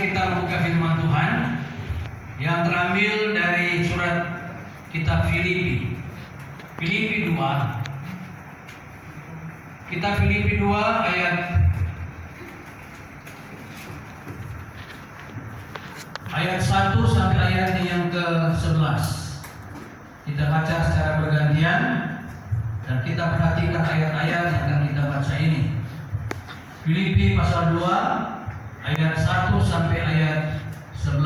kita membuka firman Tuhan yang terambil dari surat kitab Filipi. Filipi 2. Kitab Filipi 2 ayat 1 sampai ayat yang ke-11. Kita baca secara bergantian dan kita perhatikan ayat-ayat yang akan kita baca ini. Filipi pasal 2 ayat 1 sampai ayat 11.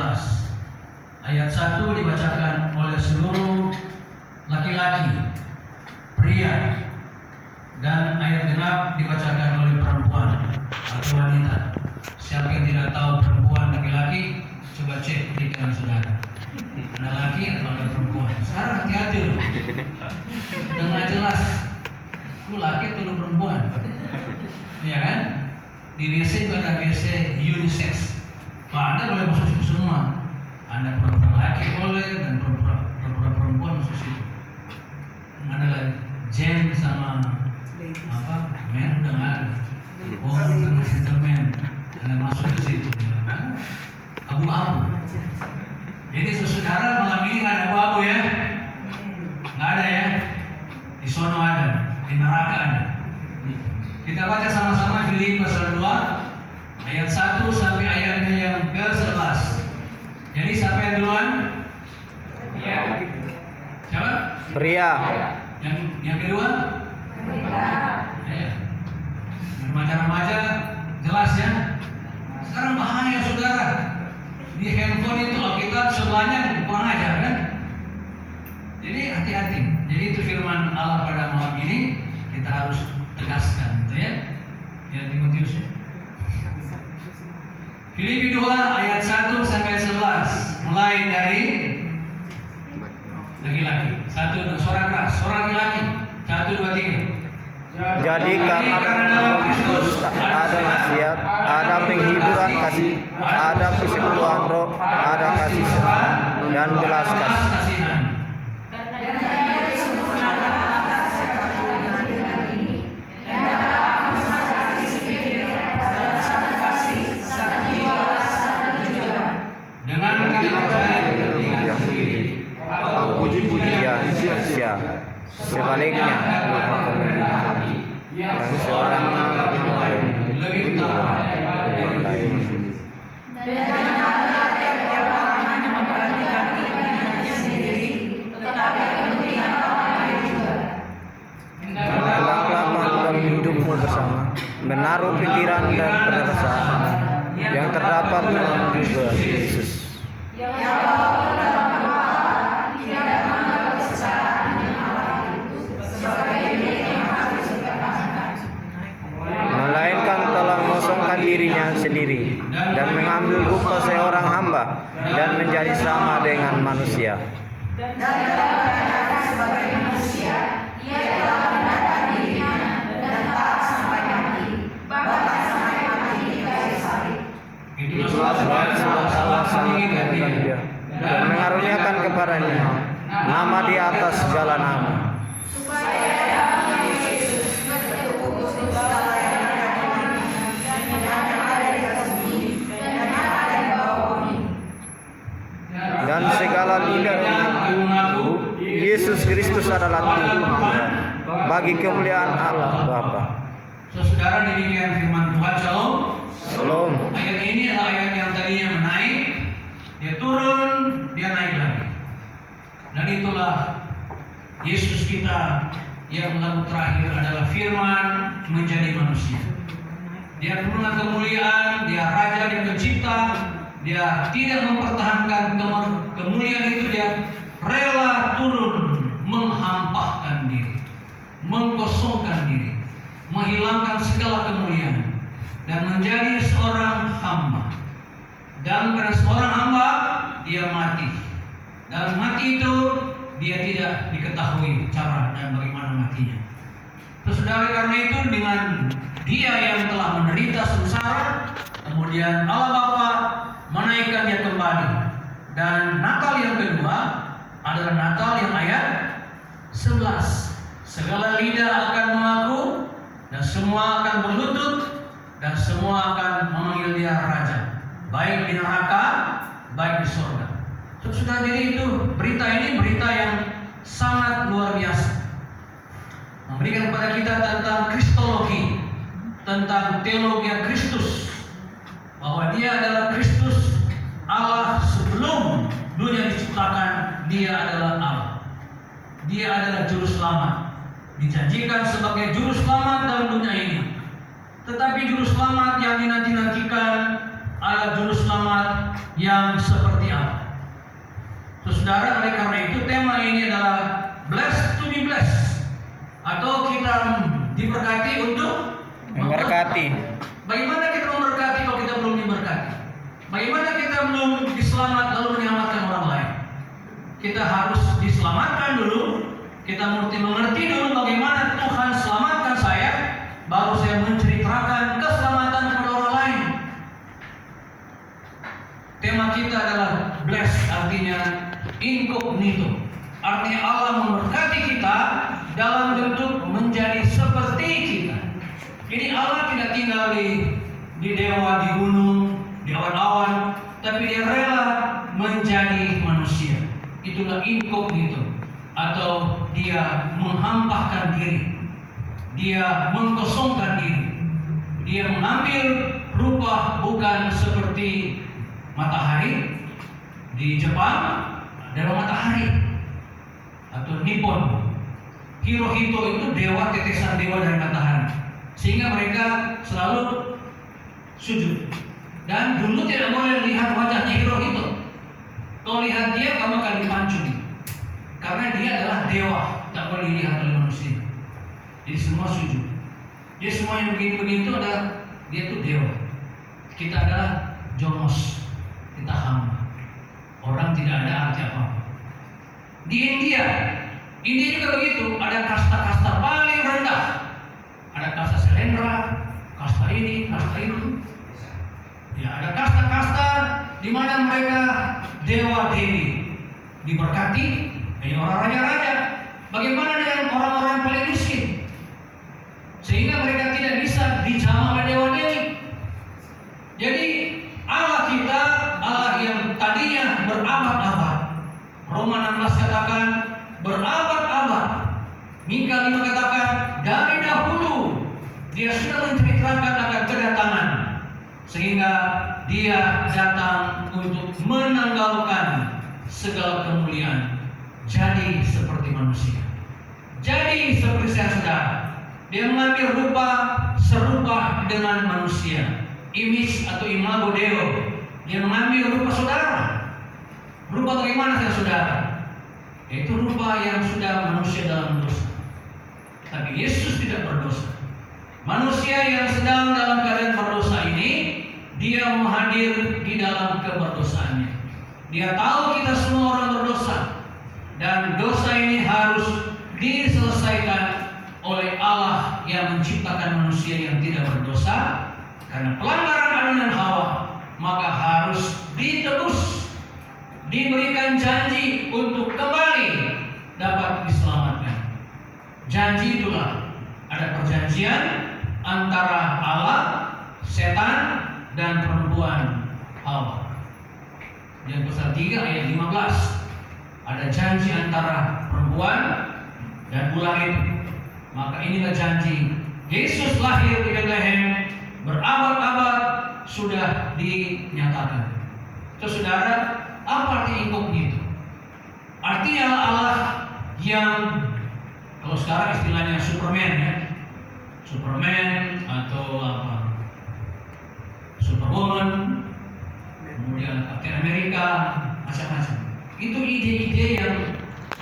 Ayat 1 dibacakan oleh seluruh laki-laki, pria, dan ayat genap dibacakan oleh perempuan atau wanita. Siapa yang tidak tahu perempuan laki-laki, coba cek di kanan saudara. Ada laki atau ada perempuan? Sekarang hati-hati loh. Dengan jelas, lu laki atau lu perempuan? Iya kan? Di WC itu ada WC unisex. Anda boleh masuk situ semua. Anda perempuan laki boleh dan perempuan masuk situ. Ada lagi Jen sama apa? Men udah nggak ada. Woman sama gentleman Anda masuk ke situ. Abu-abu. Jadi saudara malam ini nggak ada abu-abu ya? Nggak ada ya? Di sono ada, di neraka ada. Kita baca sama-sama Filipi pasal 2 ayat 1 sampai ayatnya yang ke-11. Jadi siapa yang duluan? Ya. Siapa? Pria. Yang kedua? Ya. Remaja-remaja jelas ya. Sekarang bahaya saudara. Di handphone itu Alkitab sebelahnya kurang ajar kan? Jadi hati-hati. Jadi itu firman Allah pada malam ini kita harus tegaskan, gitu ya. Ya Timotius ya. Filipi 2 ayat 1 sampai 11. Mulai dari laki-laki. 1 suara keras, suara laki-laki. 1 2 3. Jadi karena Kristus ada nasihat, ada penghiburan kasih, ada persekutuan roh, ada kasih dan belas kasihan. Dengan puji-pujian sia-sia. Sebaliknya, yang seorang lebih utama melakukan hidupmu bersama, menaruh pikiran dan perasaan yang terdapat dalam juga Yesus. Melainkan telah mengosongkan dirinya sendiri dan mengambil rupa seorang hamba dan menjadi sama dengan manusia. Itulah salah dia dan mengaruniakan kepadanya nama di atas segala nama. Dan segala lidah mengaku Yesus Kristus adalah Tuhan bagi kemuliaan Allah Bapa. Saudara, demikian firman Tuhan. Shalom. Shalom. Ayat ini adalah ayat yang tadinya menaik, dia turun, dia naik lagi. Dan itulah Yesus kita yang lalu terakhir adalah firman menjadi manusia. Dia punya kemuliaan, dia raja, dia pencipta. Dia tidak mempertahankan kemuliaan itu, dia rela turun menghampahkan diri, mengkosongkan diri, menghilangkan segala kemuliaan dan menjadi seorang hamba. Dan pada seorang hamba dia mati. Dalam mati itu dia tidak diketahui cara dan bagaimana matinya. Saudara, karena itu dengan dia yang telah menderita sengsara, kemudian Allah Bapa menaikkan dia kembali. Dan Natal yang kedua adalah Natal yang ayat 11. Segala lidah akan mengaku dan semua akan berlutut dan semua akan memanggil dia raja. baik di neraka, baik di surga. Sudah, jadi itu berita ini berita yang sangat luar biasa, memberikan kepada kita tentang kristologi, tentang teologi Kristus, bahwa Dia adalah Kristus, Allah sebelum dunia diciptakan. Dia adalah Allah, Dia adalah juru selamat, dijanjikan sebagai juru selamat dalam dunia ini. Tetapi juru selamat yang dinanti-nantikan adalah juru selamat yang seperti apa? Saudara, oleh karena itu tema ini adalah blessed to be blessed, atau kita diberkati untuk Memberkati. Bagaimana kita memberkati kalau kita belum diberkati? Bagaimana kita belum diselamat lalu menyelamatkan orang lain? Kita harus diselamatkan dulu, kita mesti mengerti dulu bagaimana Tuhan selamatkan saya, baru saya menceritakan keselamatan kepada orang lain. Tema kita adalah blessed, artinya incognito, artinya Allah memberkati kita dalam bentuk menjadi seperti kita. Jadi Allah tidak tinggal di dewa, di gunung, di awan-awan, tapi Dia rela menjadi manusia. Itulah incognito, atau Dia menghampahkan diri, Dia mengkosongkan diri, Dia mengambil rupa bukan seperti matahari. Di Jepang ada matahari atau Nippon. Hirohito itu dewa, tetesan dewa dari matahari, sehingga mereka selalu sujud. Dan dulu tidak boleh lihat wajahnya Hirohito. Kalau lihat dia, kamu akan dipancung, karena dia adalah dewa, tak boleh dilihat oleh manusia. Jadi semua sujud. Dia semua yang begini-begini itu adalah dia itu dewa. Kita adalah jomos, kita hamba. Orang tidak ada arti apa-apa. Di India juga begitu. Ada kasta-kasta paling rendah. Ada kasta Selendra, kasta ini, kasta itu. Ya, ada kasta-kasta di mana mereka dewa dewi, diberkati, orang raja-raja. Bagaimana dengan orang-orang yang paling miskin? Sehingga mereka tidak bisa dijamah oleh dewa dewi. Jadi Allah kita, Allah yang tadinya berabad-abad. Roma 16 katakan berabad-abad. Mika 5 katakan dari dahulu Dia sudah menceritakan akan kedatangan, sehingga Dia datang untuk menanggalkan segala kemuliaan, jadi seperti manusia, jadi seperti saudara. Dia mengambil rupa serupa dengan manusia, image atau imago Deo. Dia mengambil rupa saudara. Rupa bagaimana saudara? Itu rupa yang sudah manusia dalam dosa. Tapi Yesus tidak berdosa. Manusia yang sedang dalam keadaan berdosa ini, Dia mau hadir di dalam keberdosaannya. Dia tahu kita semua orang berdosa, dan dosa ini harus diselesaikan oleh Allah yang menciptakan manusia yang tidak berdosa. Karena pelanggaran Adam dan Hawa, maka harus ditebus, diberikan janji untuk kembali dapat diselamatkan. Janji itulah, ada perjanjian antara Allah, setan, dan perempuan Hawa. Yang pasal 3 ayat 15, ada janji antara perempuan dan ular itu. Maka inilah janji. Yesus lahir di Bethlehem, berabad-abad sudah dinyatakan. Saudara, apa arti incognito? Artinya Allah yang, kalau sekarang istilahnya Superman, ya, Superman atau apa, Superwoman, kemudian Captain America, macam-macam. Itu ide-ide yang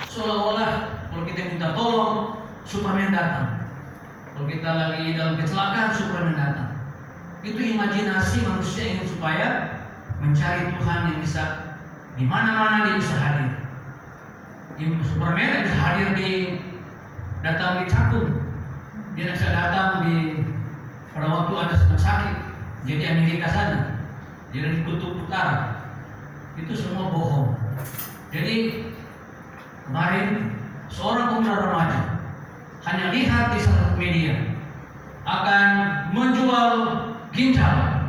seolah-olah kalau kita minta tolong, Superman datang. Kalau kita lagi dalam kecelakaan, Superman datang. Itu imajinasi manusia ingin supaya mencari Tuhan yang bisa di mana-mana dia bisa hadir. Superman bisa hadir datang di Cakung. Dia bisa datang pada waktu ada sedang sakit. Jadi Amerika sana, dia di kutub utara. Itu semua bohong. Jadi kemarin seorang pemuda remaja hanya lihat di satu media akan menjual ginjal.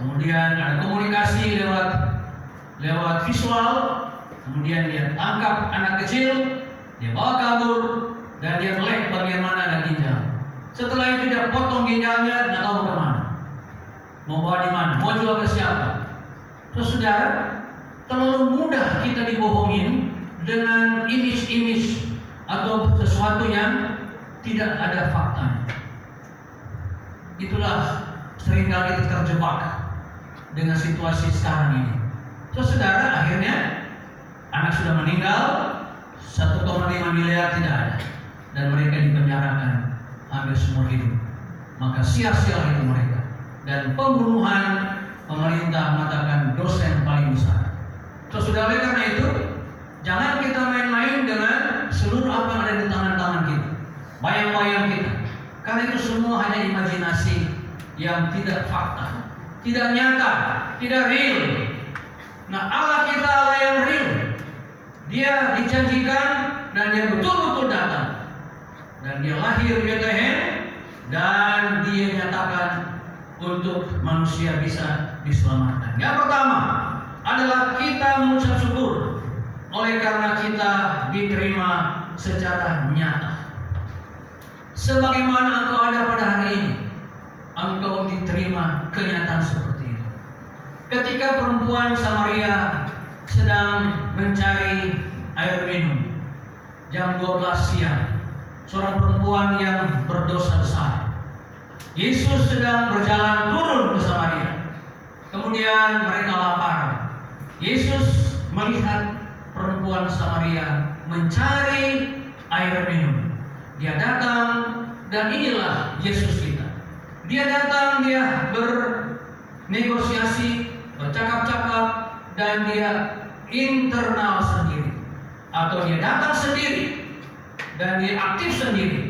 kemudian ada komunikasi lewat visual, kemudian dia tangkap anak kecil, dia bawa kabur, dan dia melek bagian mana ada ginjal. Setelah itu dia potong ginjalnya, nggak tahu kemana, mau bawa di mana, mau jual ke siapa. Terus saudara, terlalu mudah kita dibohongin dengan image-image atau sesuatu yang tidak ada faktanya. Itulah seringkali kita terjebak dengan situasi sekarang ini. Terus saudara, akhirnya anak sudah meninggal, 1,5 miliar tidak ada, dan mereka dipenjarakan hampir seumur hidup. Maka sia-sia itu mereka. Dan pembunuhan, pemerintah mengatakan dosa yang paling besar. Terus saudara, karena itu jangan kita main-main dengan seluruh apa yang ada di tangan-tangan kita, bayang-bayang kita, karena itu semua hanya imajinasi yang tidak fakta, tidak nyata, tidak real. Nah, Allah kita Allah yang real. Dia dijanjikan dan dia betul-betul datang, dan dia lahir di Bethlehem, dan dia nyatakan untuk manusia bisa diselamatkan. Yang pertama adalah kita mengucap syukur oleh karena kita diterima secara nyata. Sebagaimana engkau ada pada hari ini, engkau diterima kenyataan seperti itu. Ketika perempuan Samaria sedang mencari air minum, jam 12 siang, seorang perempuan yang berdosa besar, Yesus sedang berjalan turun ke Samaria. Kemudian mereka lapar. Yesus melihat perempuan Samaria mencari air minum. Dia datang, dan inilah Yesus kita. Dia datang, dia bernegosiasi, bercakap-cakap, dan dia internal sendiri, atau dia datang sendiri dan dia aktif sendiri.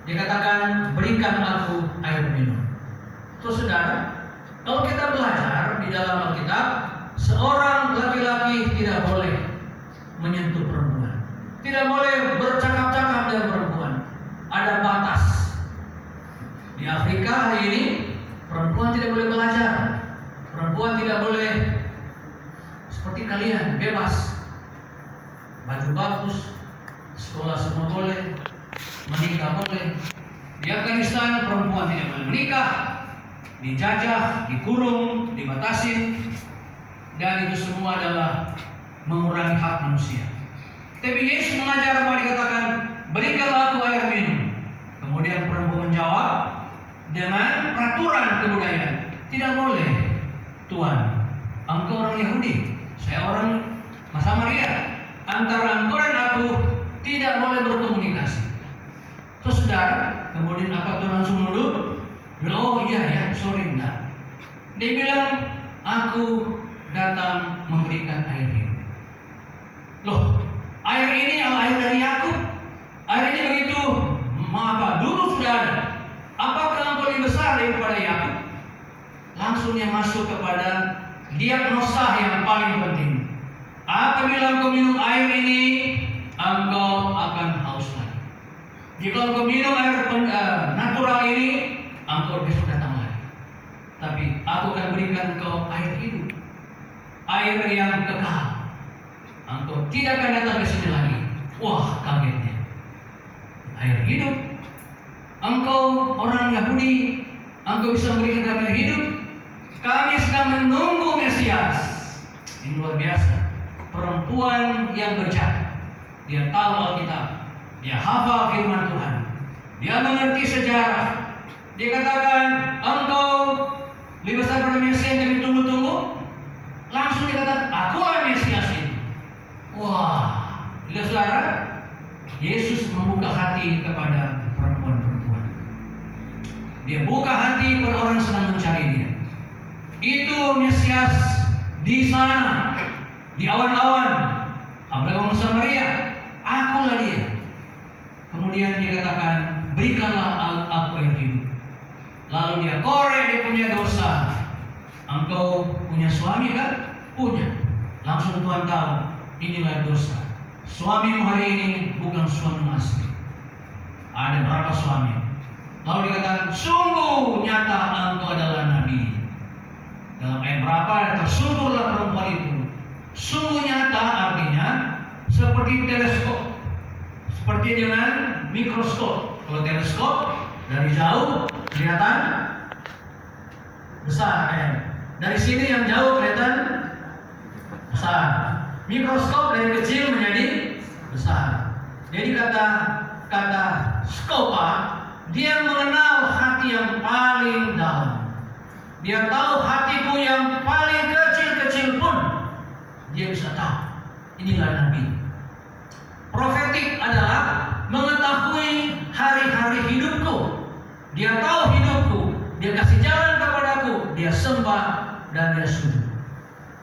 Dia katakan, berikan aku air minum. Terus saudara, kalau kita belajar di dalam Alkitab, seorang laki-laki tidak boleh menyentuh perempuan, tidak boleh bercakap-cakap dengan perempuan. Ada batas. Di Afrika hari ini, perempuan tidak boleh belajar, perempuan tidak boleh seperti kalian bebas, baju bagus, sekolah semua boleh, menikah boleh. Di Afghanistan perempuan tidak boleh menikah, dijajah, dikurung, dibatasi, dan itu semua adalah mengurangi hak manusia. Tapi Yesus mengajar apa? Dikatakan, berikanlah aku air minum. Kemudian perempuan menjawab dengan peraturan kebudayaan, tidak boleh, Tuhan, engkau orang Yahudi, saya orang Samaria, antara engkau dan aku tidak boleh berkomunikasi. Terus saudara, kemudian apa Tuhan langsung nunduk? Oh iya ya, sorry enggak. Dia bilang, aku datang memberikan air minum. Loh, air ini adalah air dari Yakub. Air ini begitu, apa dulu sudah ada. Apakah engkau lebih besar daripada Yakub? Langsung dia masuk kepada diagnosa yang paling penting. Apabila engkau minum air ini, engkau akan haus lagi. Jika engkau minum air natural ini, engkau besok datang lagi. Tapi aku akan berikan engkau air hidup, air yang kekal. Engkau tidak akan datang ke sini lagi. Wah, kagetnya. Air hidup. Engkau orang Yahudi, engkau bisa memberikan air hidup. Kami sedang menunggu Mesias. Ini luar biasa. Perempuan yang berjalan, dia tahu Alkitab, dia hafal firman Tuhan, dia mengerti sejarah. Dia katakan, engkau lebih besar pada Mesias yang ditunggu-tunggu. Langsung dikatakan, akulah Mesias ini. Wah, lihat saudara, Yesus membuka hati kepada perempuan-perempuan. Dia buka hati kepada orang yang sedang mencari dia. Itu Mesias di sana, di awan-awan, Abraham Samaria, akulah dia. Kemudian dia katakan, berikanlah aku air hidup. Lalu dia korek dia punya dosa. Engkau punya suami kan? Punya. Langsung Tuhan tahu, inilah dosa. Suamimu hari ini bukan suami asli. Ada berapa suami? Lalu dikatakan, sungguh nyata engkau adalah nabi. Dalam ayat berapa? Tersungguhlah perempuan itu. Sungguh nyata artinya seperti teleskop, seperti dengan mikroskop. Kalau teleskop dari jauh kelihatan besar, dari sini yang jauh kelihatan besar. Mikroskop dari kecil menjadi besar. Jadi kata skopa, dia mengenal hati yang paling dalam. Dia tahu hatiku yang paling kecil-kecil pun dia bisa tahu. Inilah Nabi. Profetik adalah mengetahui hari-hari hidupku. Dia tahu hidupku. Dia kasih jalan kepadaku. Dia sembah dan dia sujud.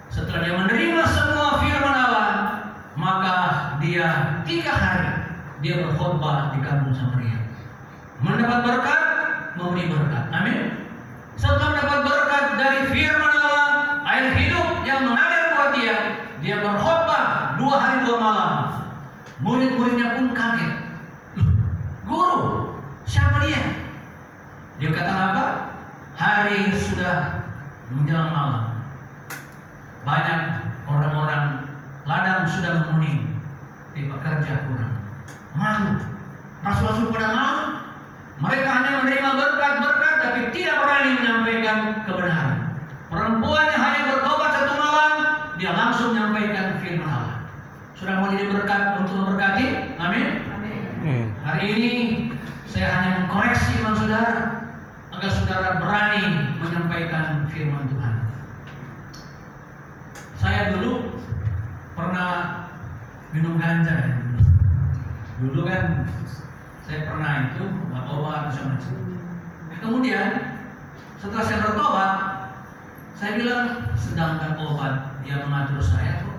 Setelah dia menerima semua firman Allah, maka dia 3 hari dia berkhotbah di kampung Samaria. Mendapat berkat, memberi berkat. Amin. Setelah mendapat berkat dari firman Allah, air hidup yang mengalir buat dia berkhotbah 2 hari 2 malam. Murid-muridnya pun kaget. Guru, siapa dia? Dia kata apa? Hari sudah menjelang malam. Banyak orang-orang ladang sudah menguning, di pekerja kurang. Malu. Rasul-rasul pada malu. Mereka hanya menerima berkat-berkat, tapi tidak berani menyampaikan kebenaran. Perempuan yang hanya bertobat 1 malam, dia langsung menyampaikan firman Allah. Sudah mau jadi berkat untuk memberkati? Amin. Hari ini saya hanya mengkoreksi iman saudara, agar saudara berani menyampaikan firman Tuhan. Saya dulu pernah minum ganja. Dulu kan saya pernah itu obat macam-macam. Kemudian setelah saya bertobat, saya bilang, sedangkan obat yang mengatur saya kok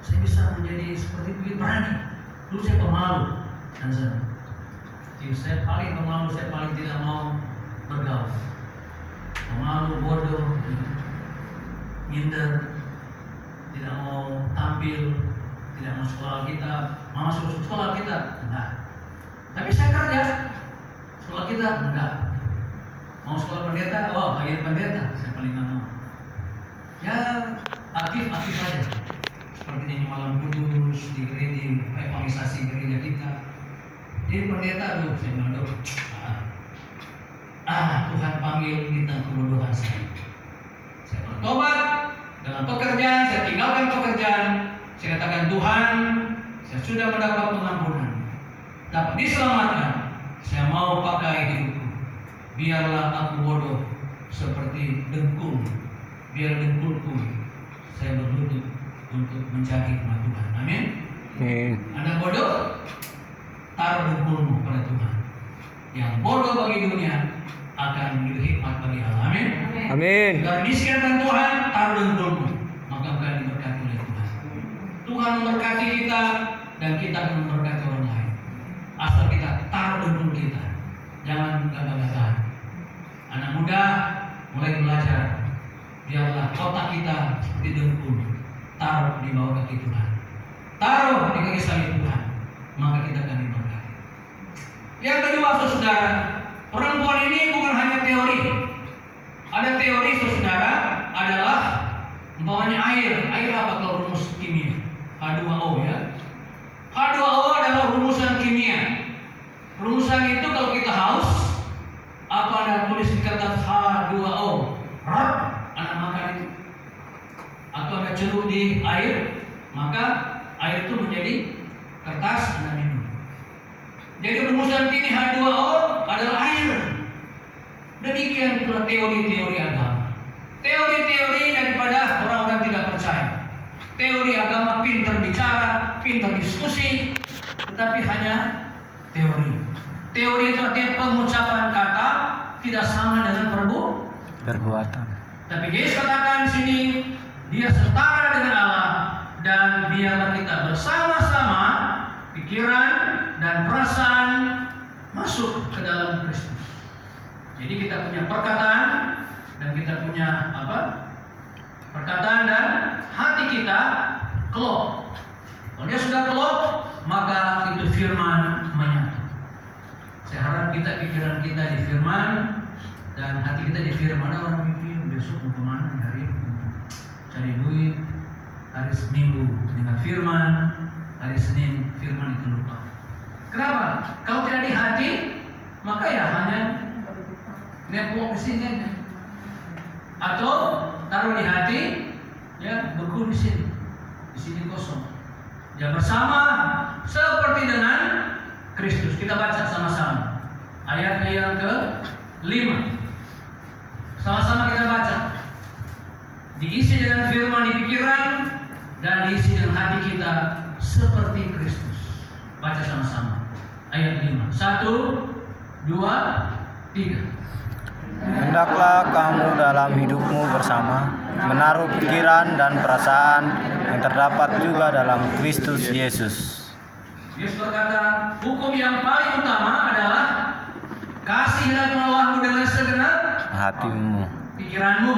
saya bisa menjadi seperti begitu berani. Dulu saya pemalu dan saya paling pemalu, saya paling tidak mau bergaul. Pemalu, bodoh, minder, tidak mau tampil, tidak mau sekolah kita, masuk sekolah kita, enggak. Tapi saya kerja, sekolah kita enggak. Mau sekolah pendeta, bagian pendeta, saya paling nggak mau. Ya aktif saja. Seperti ini malam kudus di gereja, evangelisasi gereja kita. Jadi pendeta, saya bilang, Tuhan panggil bintang kebodohan saya. Saya bertobat dalam pekerjaan, saya tinggalkan pekerjaan. Saya katakan, Tuhan, saya sudah mendapat pengampunan, dapat diselamatkan. Saya mau pakai hidupku. Biarlah aku bodoh seperti dengkul. Biar dengkulku saya berlutut untuk mencari hikmat Tuhan. Amin. Anda bodoh, taruh dengkulmu pada Tuhan. Yang bodoh bagi dunia akan menjadi hikmat bagi Allah. Amin. Amin. Jika miskinkan Tuhan, taruh dengkulmu, maka akan diberkati oleh Tuhan. Tuhan memberkati kita dan kita akan memberkati orang lain. Asal kita taruh dengkul kita, jangan gagah-gagahan. Anak muda mulai belajar, biarlah kotak kita seperti dengkul, taruh di bawah kaki Tuhan, taruh di kaki salib Tuhan, maka kita akan diberkati. Yang kedua, saudara, perempuan ini bukan hanya teori. Ada teori, saudara, adalah umpamanya air apa kalau rumus kimia? H2O ya. H2O adalah rumusan kimia. Rumusan itu kalau kita haus, apa ada tulis di kertas H2O? Anak makan itu. Atau ada celup di air, maka air itu menjadi kertas Anda minum. Jadi rumusan kini H2O adalah air. Demikian pula teori-teori agama. Teori-teori daripada orang-orang tidak percaya. Teori agama pintar bicara, pintar diskusi, tetapi hanya teori. Teori itu artinya pengucapan kata tidak sama dengan Perbuatan. Tapi Yesus katakan di sini, dia setara dengan Allah, dan biarlah kita bersama-sama pikiran dan perasaan masuk ke dalam Kristus. Jadi kita punya perkataan dan kita punya perkataan dan hati kita kelop. Kalau dia sudah kelop, maka itu firman menyatu. Saya harap pikiran kita di firman dan hati kita di firman. Orang mimpi besok mau kemana, hari ini cari duit, hari Minggu dengan firman, hari Senin firman itu lupa. Kenapa? Kalau tidak di hati, maka ya hanya network di sini aja. Atau taruh di hati, ya beku di sini kosong. Ya bersama seperti dengan Kristus. Kita baca sama-sama ayatnya yang ke-5. Sama-sama kita baca. Diisi dengan firman di pikiran dan diisi dengan hati kita seperti Kristus. Baca sama-sama ayat 5. 1, 2, 3. Hendaklah kamu dalam hidupmu bersama menaruh pikiran dan perasaan yang terdapat juga dalam Kristus Yesus. Yesus berkata, hukum yang paling utama adalah kasihilah Allahmu dengan segenap Hatimu. pikiranmu,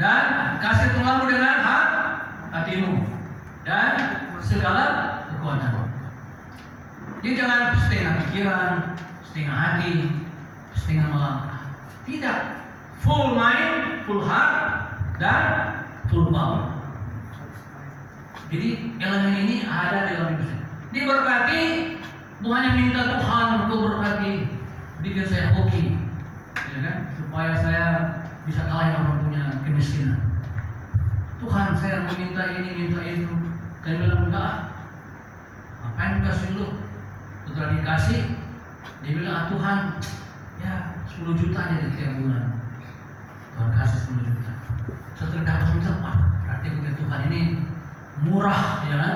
dan kasih Tuhanmu dengan hatimu dan segala kekuatanmu. Jadi jangan setengah pikiran, setengah hati, setengah melangkah. Tidak, full mind, full heart, dan full power. Jadi elemen ini ada di dalam hidup saya. Diberkati, bukan hanya minta Tuhan untuk berkati, bikin saya hoki, ya kan? Supaya saya bisa kalahin orang punya kemiskinan. Tuhan, saya meminta ini, minta itu. Saya bilang enggak. Ngapain kasih lu? Setelah dikasih, dia bilang, Tuhan, ya 10 juta aja di tiap bulan. Tuhan kasih 10 juta. Setelah dapat tempat, berarti punya Tuhan ini murah, ya kan?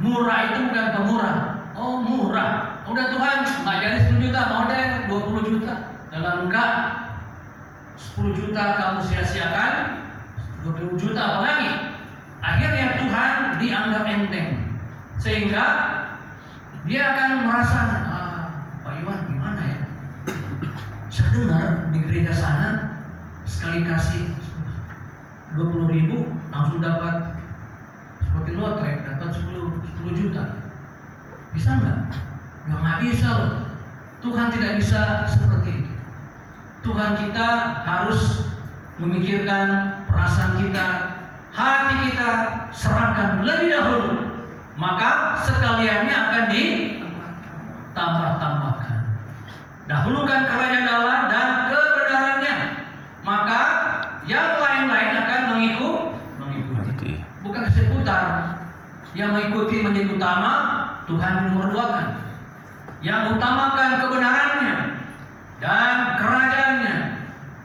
Murah itu bukan pemurah. Oh murah. Udah Tuhan, nggak jadi 10 juta, mau deh 20 juta. Dalam enggak 10 juta kamu sia-siakan, 20 juta apalagi. Akhirnya Tuhan dianggap enteng, sehingga dia akan merasa, Pak Iwan gimana ya? Saya dengar di gereja sana sekali kasih 20.000 langsung dapat seperti lotre, dapat 10 juta. Bisa nggak? Ya nggak bisa loh. Tuhan tidak bisa seperti itu. Tuhan kita harus memikirkan perasaan kita, hati kita serahkan lebih dahulu. Maka sekaliannya akan ditambah-tambahkan. Dahulukan kerajaan Allah dan kebenarannya, maka yang lain-lain akan mengikuti. Bukan seputar. Yang mengikuti menjadi utama, Tuhan nomor 2 kan. Yang utamakan kebenarannya dan kerajaannya.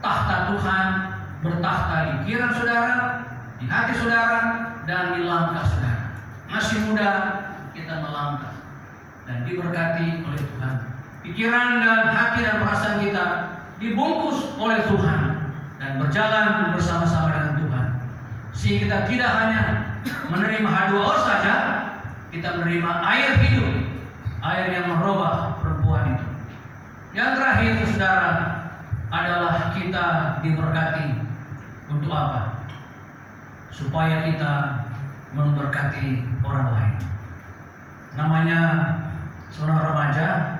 Tahta Tuhan bertahta di pikiran saudara, di hati saudara, dan di langkah saudara. Masih muda kita melangkah dan diberkati oleh Tuhan. Pikiran dan hati dan perasaan kita dibungkus oleh Tuhan dan berjalan bersama-sama dengan Tuhan. Sehingga kita tidak hanya menerima H2O saja, kita menerima air hidup, air yang merubah perempuan itu. Yang terakhir saudara adalah kita diberkati untuk apa? Supaya kita memberkati orang lain. Namanya seorang remaja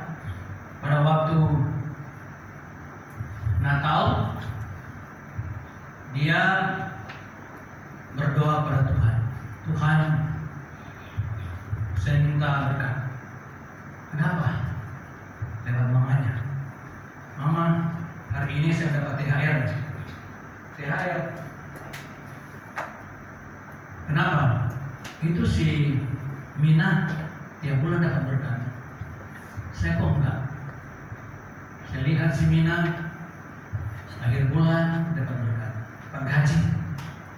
pada waktu Natal, dia berdoa pada Tuhan. Tuhan, saya minta berkat. Kenapa? Lewat mamanya. Mama, hari ini saya dapat THR. Kenapa? Itu si Mina tiap bulan dapat berkat. Saya kok enggak? Saya lihat si Mina akhir bulan dapat berkat, dapat gaji.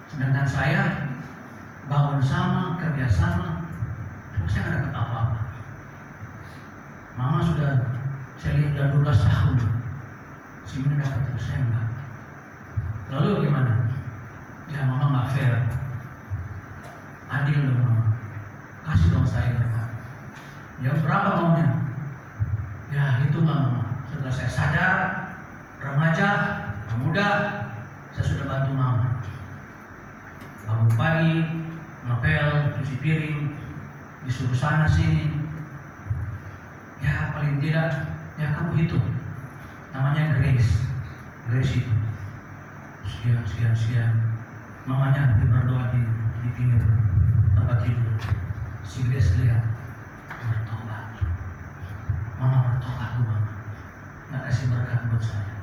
Sedangkan saya bangun sama, kerja sama, saya nggak dapat apa-apa. Mama sudah, saya lihat sudah 12 tahun, si Mina dapat terus, saya enggak. Lalu bagaimana? Ya mama nggak fair. Adil dong mama, kasih dong saya berkat. Ya berapa maunya? Ya itu mama. Setelah saya sadar, remaja, muda, saya sudah bantu mama. Bangun pagi, ngepel, cuci piring, disuruh sana sini. Ya paling tidak, ya kamu hitung. Namanya grace itu. sekian. Mamanya berdoa di pinggir tempat tidur. Si Grace lihat, bertobat. Mama bertobat, Mama. Nggak kasih berkat buat saya.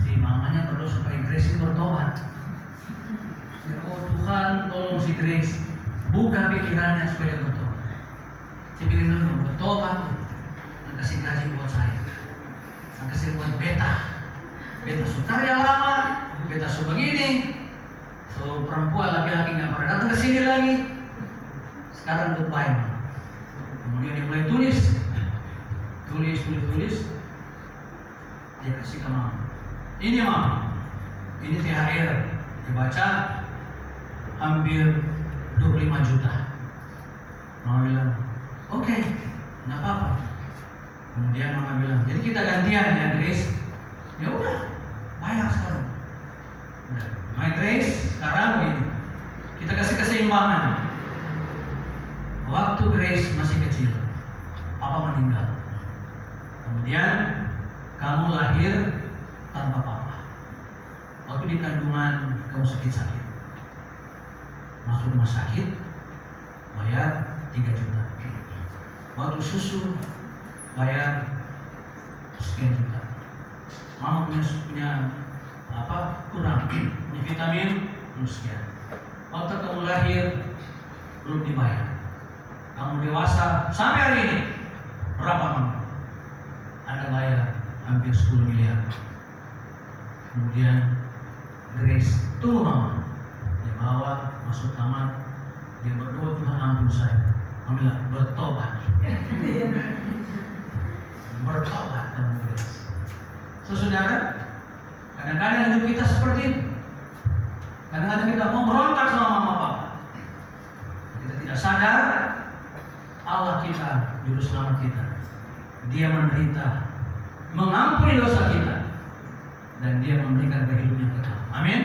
Si mamanya berdoa supaya Grace bertobat. Ya, oh Tuhan, tolong si Grace buka pikirannya supaya bertobat. Si pikiran bertobat, dan kasih gaji buat saya, dan kasih buat beta sukarya lama, beta sebegini, so perempuan laki-laki nggak pernah datang ke sini lagi. Sekarang goodbye, Mama. Kemudian dia mulai tulis, dia kasih ke Mama. Ini Mama, ini THR, dibaca hampir 25 juta. Mama bilang, oke, nggak apa-apa. Kemudian Mama bilang, jadi kita gantian ya Grace. Ya udah, bayar sekarang. Udah, my Grace sekarang begini. Kita kasih keseimbangan. Waktu Grace masih kecil, Papa meninggal. Kemudian kamu lahir tanpa Papa. Waktu di kandungan kamu sakit-sakit, masuk rumah sakit, bayar 3 juta. Waktu susu bayar sekian juta. Mama punya kurang, punya vitamin sekian. Waktu kamu lahir belum dibayar. Kamu dewasa sampai hari ini berapa Mama? Anda bayar hampir 10 miliar. Kemudian Grace tunggu Mama. Dia bawa masuk kamar, dia berdoa, Tuhan ampun saya. Mama bilang bertobat. Bertobat kamu Grace. Saudara, kadang-kadang hidup kita seperti itu. Kadang-kadang kita mau berontak sama mama papa. Kita tidak sadar Allah kita, juru selamat kita. Dia menderita, mengampuni dosa kita, dan Dia memberikan kehidupan yang kekal. Amin.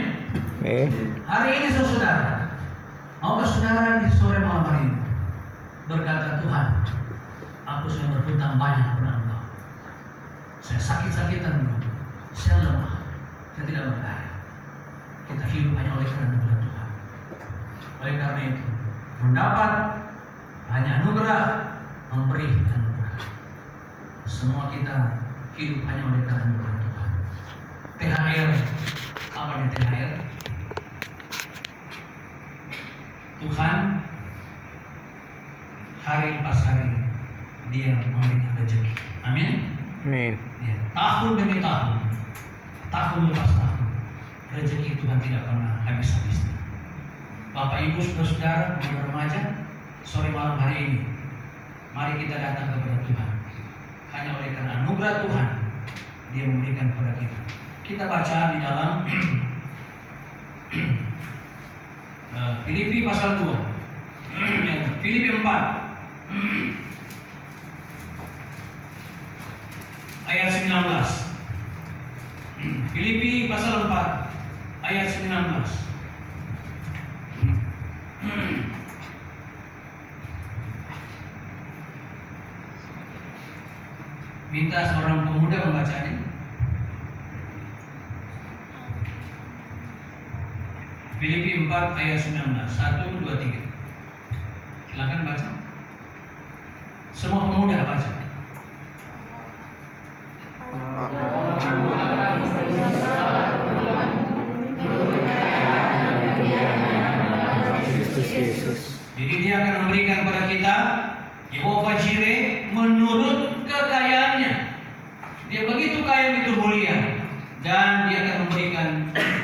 Hari ini saudara, maukah saudara di sore malam hari ini berkata, Tuhan, aku sudah berhutang banyak kepada Engkau. Saya sakit-sakitan dulu, saya lemah, saya tidak berdaya. Kita hidup hanya oleh karena Tuhan. Oleh karena itu, mendapat hanya anugerah, memberi anugerah. Semua kita hidup hanya oleh karena Tuhan. THR, apa yang THR? Tuhan hari pas hari Dia memberikan rezeki. Amin. Amin. Ya, tahun demi tahun, tahun lepas tahun, rezeki Tuhan tidak pernah habis-habisnya. Bapak Ibu saudara-saudara, muda remaja, sore malam hari ini, mari kita datang kepada Tuhan. Hanya oleh karena anugerah Tuhan, Dia memberikan kepada kita. Kita baca di dalam Filipi pasal 2, Filipi 4. Ayat 19. Filipi pasal 4 ayat 19. Minta seorang pemuda membacanya. Filipi 4 ayat 19. 1, 2, 3. Silakan baca. Semua pemuda baca. Jadi Dia akan memberikan kepada kita Yehova Jireh menurut kekayaannya. Dia begitu kaya, begitu mulia, dan Dia akan memberikan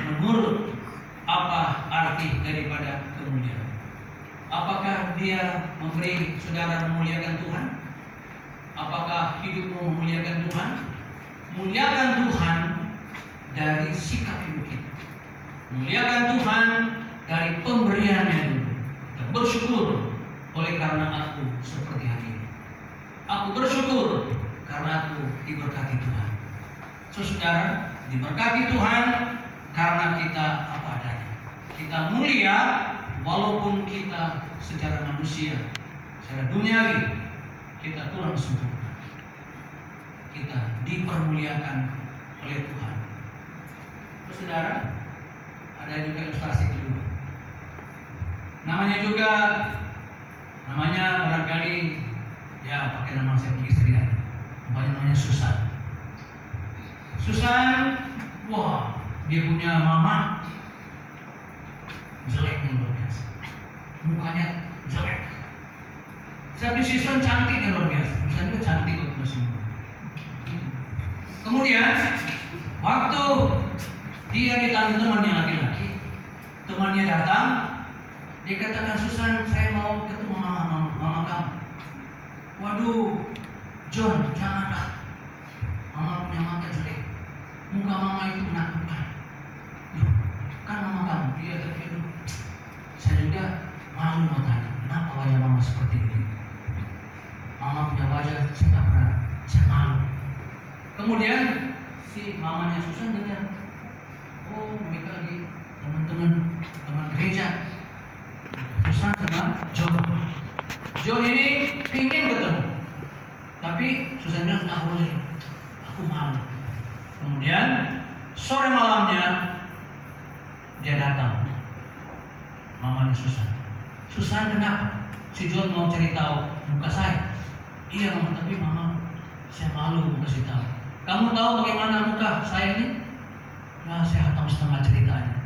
menurut apa arti daripada kemuliaan. Apakah Dia memberi saudara memuliakan Tuhan? Apakah hidupmu memuliakan Tuhan? Muliakan Tuhan dari sikap hidup kita. Muliakan Tuhan dari pemberiannya dulu. Dan bersyukur oleh karena aku seperti hari ini. Aku bersyukur karena aku diberkati Tuhan. Saudara, diberkati Tuhan karena kita apa adanya. Kita mulia walaupun kita secara manusia, secara duniawi, kita kurang sempurna. Kita dipermuliakan oleh Tuhan. saudara, ada juga ilustrasi kedua. Namanya barangkali ya pakai nama saya istri aja. Namanya Susan. Susan, wah, dia punya mama jelek yang luar biasa. Mukanya jelek. Tapi Susan cantik yang luar biasa. Susan itu cantik waktu masih muda. Kemudian waktu dia ditanya temannya laki-laki, temannya datang, dia katakan, Susan, saya mau ketemu mama kamu. Waduh, John, janganlah. Mama punya mata jelek. Muka mama itu menakutkan. Loh, kan mama kamu, dia terkejut. Saya juga malu mau tanya, kenapa wajah mama seperti ini? Mama punya wajah, saya malu. Kemudian si mamanya Susan dengar, oh mereka lagi teman gereja. Susan sama John ini ingin ketemu, tapi Susan bilang nggak boleh, aku malu. Kemudian sore malamnya dia datang, mamanya Susan. Susan, kenapa? Si John mau cari tahu muka saya. Iya mama, tapi mama saya malu mau kasih tahu. Kamu tahu bagaimana muka saya ini? Nah, saya tahu setengah ceritanya.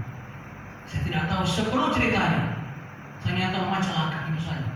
Saya tidak tahu sepenuh ceritanya. Ternyata mama celaka itu saja.